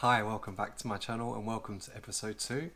Hi, welcome back to my channel and welcome to episode 2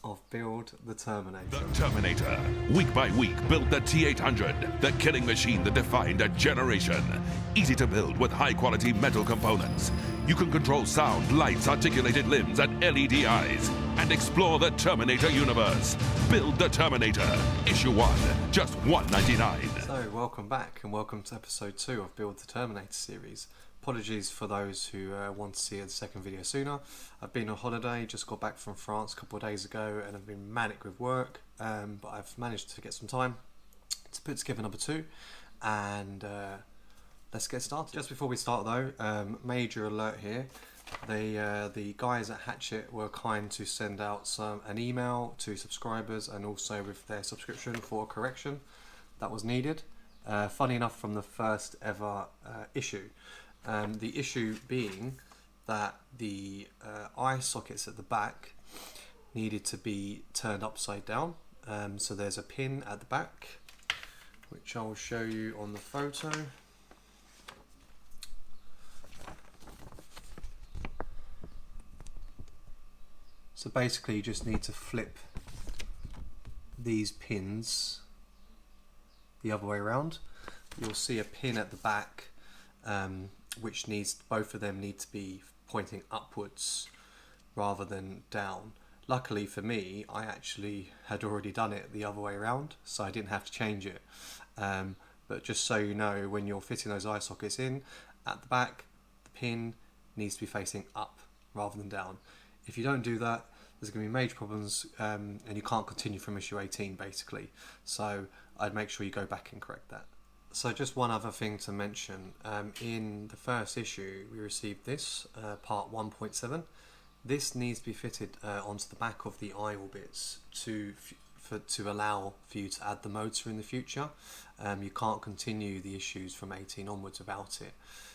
of Build the Terminator. The Terminator, week by week, built the T-800, the killing machine that defined a generation. Easy to build with high-quality metal components. You can control sound, lights, articulated limbs, and LED eyes, and explore the Terminator universe. Build the Terminator, issue 1, just $1.99. So, welcome back and welcome to episode 2 of Build the Terminator series. Apologies for those who want to see the second video sooner. I've been on holiday, just got back from France a couple of days ago and I've been manic with work, but I've managed to get some time to put together number 2 and let's get started. Just before we start though, major alert here. The guys at Hachette were kind to send out an email to subscribers and also with their subscription for a correction that was needed. Funny enough, from the first ever issue. The issue being that the eye sockets at the back needed to be turned upside down. So there's a pin at the back, which I will show you on the photo. So basically you just need to flip these pins the other way around. You'll see a pin at the back which both of them need to be pointing upwards rather than down. Luckily for me, I actually had already done it the other way around, so I didn't have to change it. But just so you know, when you're fitting those eye sockets in, at the back, the pin needs to be facing up rather than down. If you don't do that, there's going to be major problems and you can't continue from issue 18 basically. So I'd make sure you go back and correct that. So just one other thing to mention, in the first issue we received this, part 1.7. This needs to be fitted onto the back of the eye orbits to allow for you to add the motor in the future. You can't continue the issues from 18 onwards without it.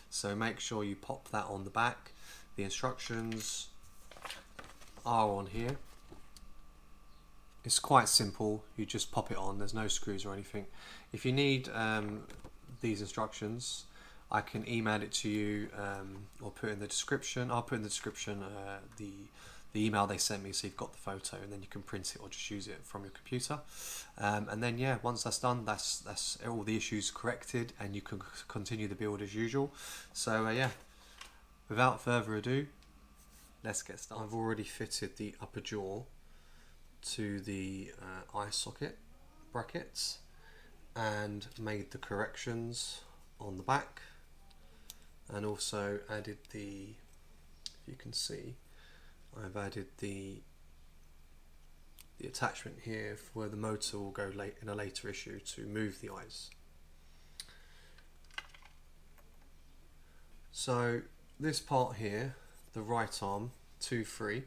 So make sure you pop that on the back. The instructions are on here. It's quite simple, you just pop it on, there's no screws or anything. If you need these instructions, I can email it to you or put in the description. I'll put in the description the email they sent me so you've got the photo and then you can print it or just use it from your computer. And then yeah, once that's done, that's all the issues corrected and you can continue the build as usual. So yeah, without further ado, let's get started. I've already fitted the upper jaw to the eye socket brackets and made the corrections on the back, and also added if you can see, I've added the attachment here for where the motor will go in a later issue to move the eyes. So this part here, the right arm 2-3,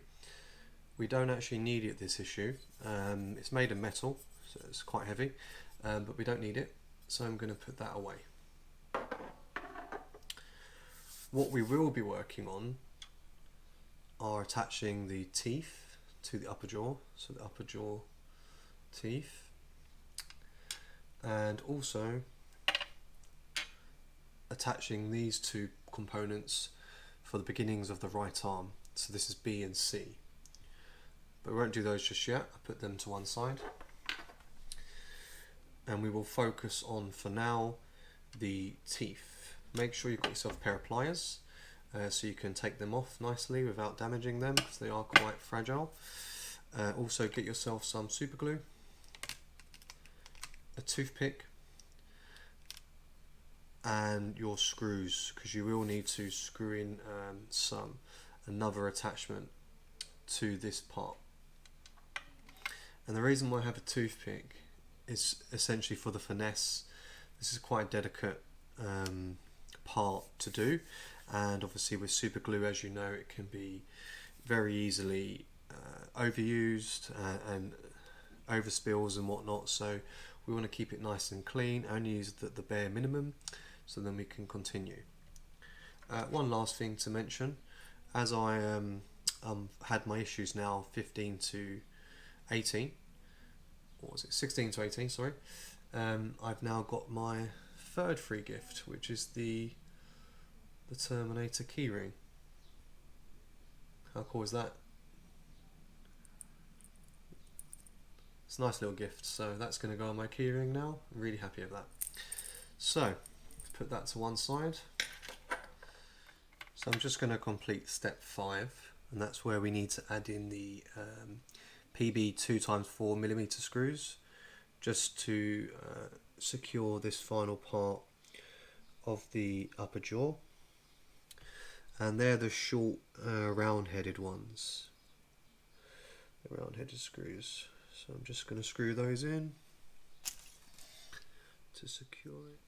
we don't actually need it this issue. It's made of metal, so it's quite heavy, but we don't need it, so I'm going to put that away. What we will be working on are attaching the teeth to the upper jaw, so the upper jaw teeth, and also attaching these two components for the beginnings of the right arm. So this is B and C. But we won't do those just yet. I'll put them to one side. And we will focus on, for now, the teeth. Make sure you've got yourself a pair of pliers so you can take them off nicely without damaging them because they are quite fragile. Also get yourself some super glue, a toothpick, and your screws, because you will need to screw in another attachment to this part. And the reason why I have a toothpick is essentially for the finesse. This is quite a delicate part to do, and obviously with super glue, as you know, it can be very easily overused and overspills and whatnot, so we want to keep it nice and clean, only use the bare minimum, so then we can continue. One last thing to mention, as I had my issues now 15 to 18, or was it 16 to 18, sorry, I've now got my third free gift, which is the Terminator keyring. How cool is that? It's a nice little gift, so that's going to go on my keyring now. I'm really happy with that. So, put that to one side. So I'm just going to complete step 5, and that's where we need to add in the PB 2x4mm screws, just to secure this final part of the upper jaw. And they're the short round-headed ones, the round-headed screws. So I'm just going to screw those in to secure it.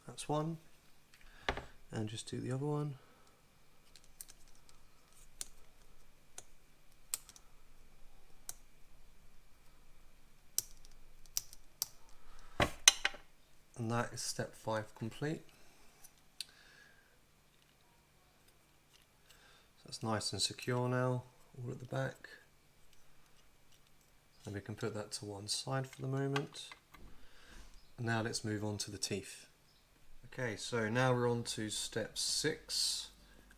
That's one, and just do the other one. And that is step 5 complete. So that's nice and secure now, all at the back. And we can put that to one side for the moment. Now let's move on to the teeth. Okay, so now we're on to step 6,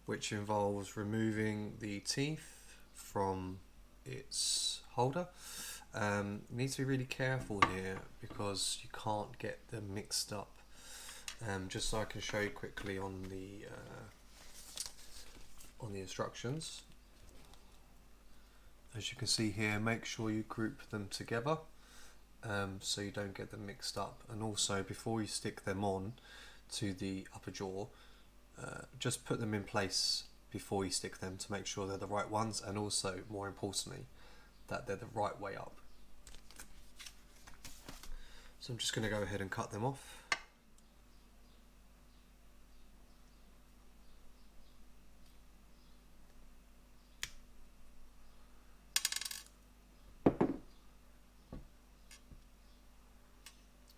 which involves removing the teeth from its holder. You need to be really careful here because you can't get them mixed up. Just so I can show you quickly on the instructions. As you can see here, make sure you group them together so you don't get them mixed up. And also, before you stick them on to the upper jaw, just put them in place before you stick them to make sure they're the right ones, and also, more importantly, that they're the right way up. So I'm just going to go ahead and cut them off.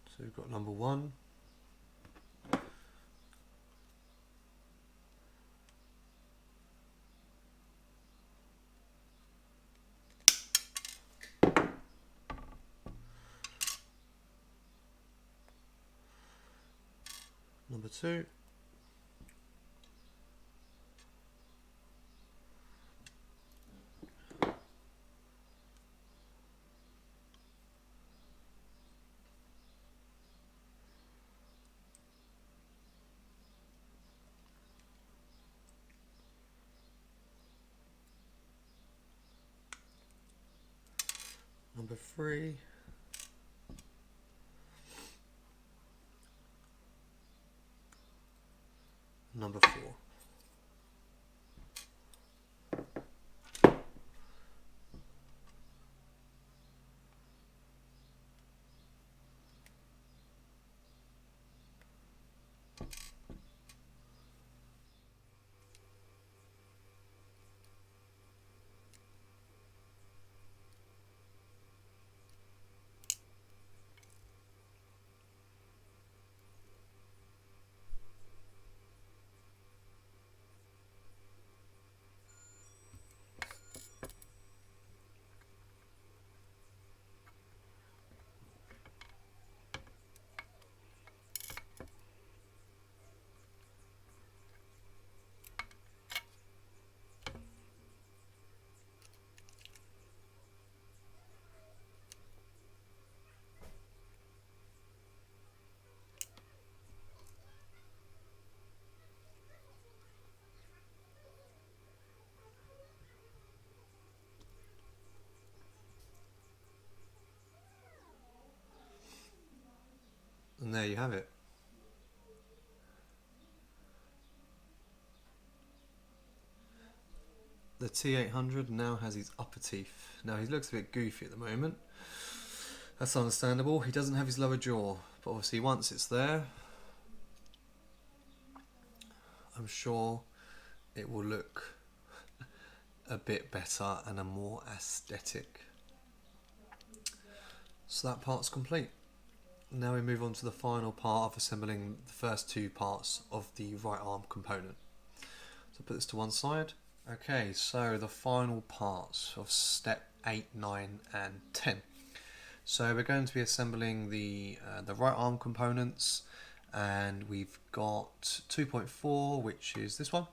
So we've got number 1. Number 2. Number 3. Number 4. And there you have it. The T800 now has his upper teeth. Now he looks a bit goofy at the moment. That's understandable. He doesn't have his lower jaw, but obviously once it's there, I'm sure it will look a bit better and a more aesthetic. So that part's complete. Now we move on to the final part of assembling the first 2 parts of the right arm component. So put this to one side. Okay, so the final parts of step 8, 9 and 10. So we're going to be assembling the right arm components, and we've got 2.4, which is this one,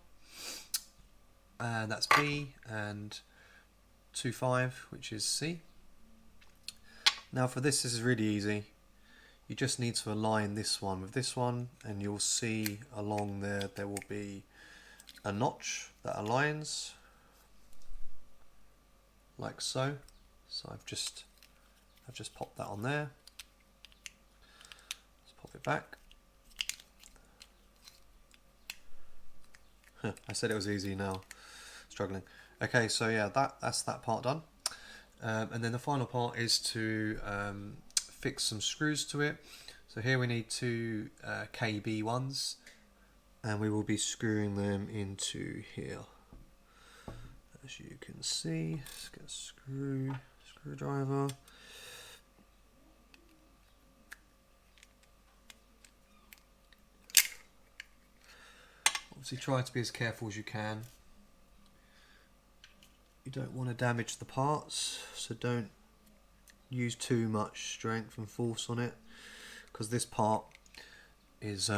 and that's B, and 2.5, which is C. Now for this is really easy. You just need to align this one with this one, and you'll see along there will be a notch that aligns like so. So I've just popped that on there. Let's pop it back. I said it was easy, now struggling. Okay, so yeah, that's that part done. And then the final part is to fix some screws to it. So here we need two KB ones, and we will be screwing them into here. As you can see, let's get a screwdriver. Obviously try to be as careful as you can. You don't want to damage the parts, so don't use too much strength and force on it, because this part is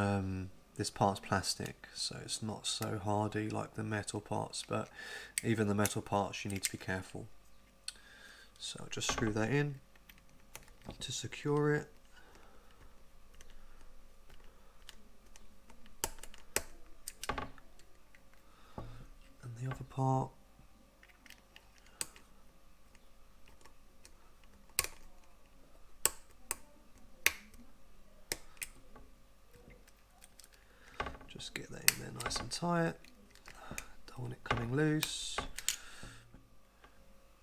this part's plastic, so it's not so hardy like the metal parts, but even the metal parts you need to be careful. So just screw that in to secure it. And the other part, just get that in there nice and tight. Don't want it coming loose.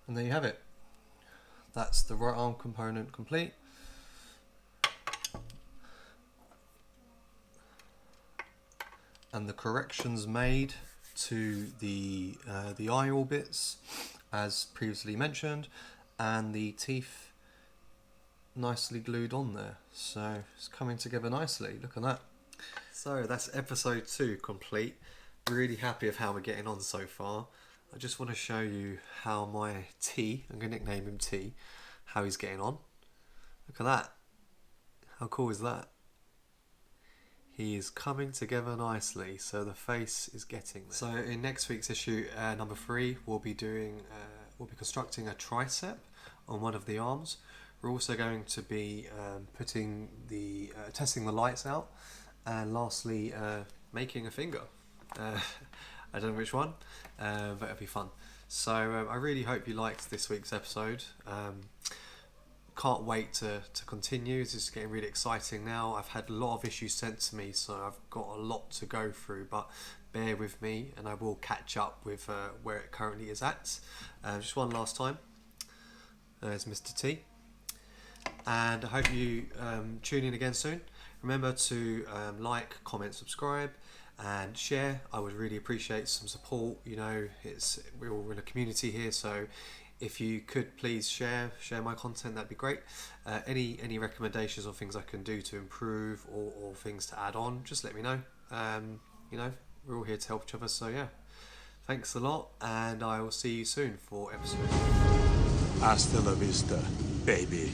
And there you have it. That's the right arm component complete. And the corrections made to the eye orbits, as previously mentioned, and the teeth nicely glued on there. So it's coming together nicely. Look at that. So that's episode 2 complete. Really happy of how we're getting on so far. I just want to show you how my T, I'm going to nickname him T, how he's getting on. Look at that. How cool is that? He is coming together nicely, so the face is getting there. So in next week's issue, number 3, we'll be constructing a tricep on one of the arms. We're also going to be testing the lights out, and lastly making a finger. I don't know which one, but it'll be fun. So I really hope you liked this week's episode. Can't wait to continue. This is getting really exciting now. I've had a lot of issues sent to me, so I've got a lot to go through, but bear with me and I will catch up with where it currently is at. Just one last time. There's Mr. T. And I hope you tune in again soon. Remember to like, comment, subscribe and share. I would really appreciate some support. You know, we're all in a community here, so if you could please share my content, that'd be great. Any recommendations or things I can do to improve, or things to add on, just let me know. You know, we're all here to help each other, so yeah. Thanks a lot, and I will see you soon for episode 4. Hasta la vista, baby.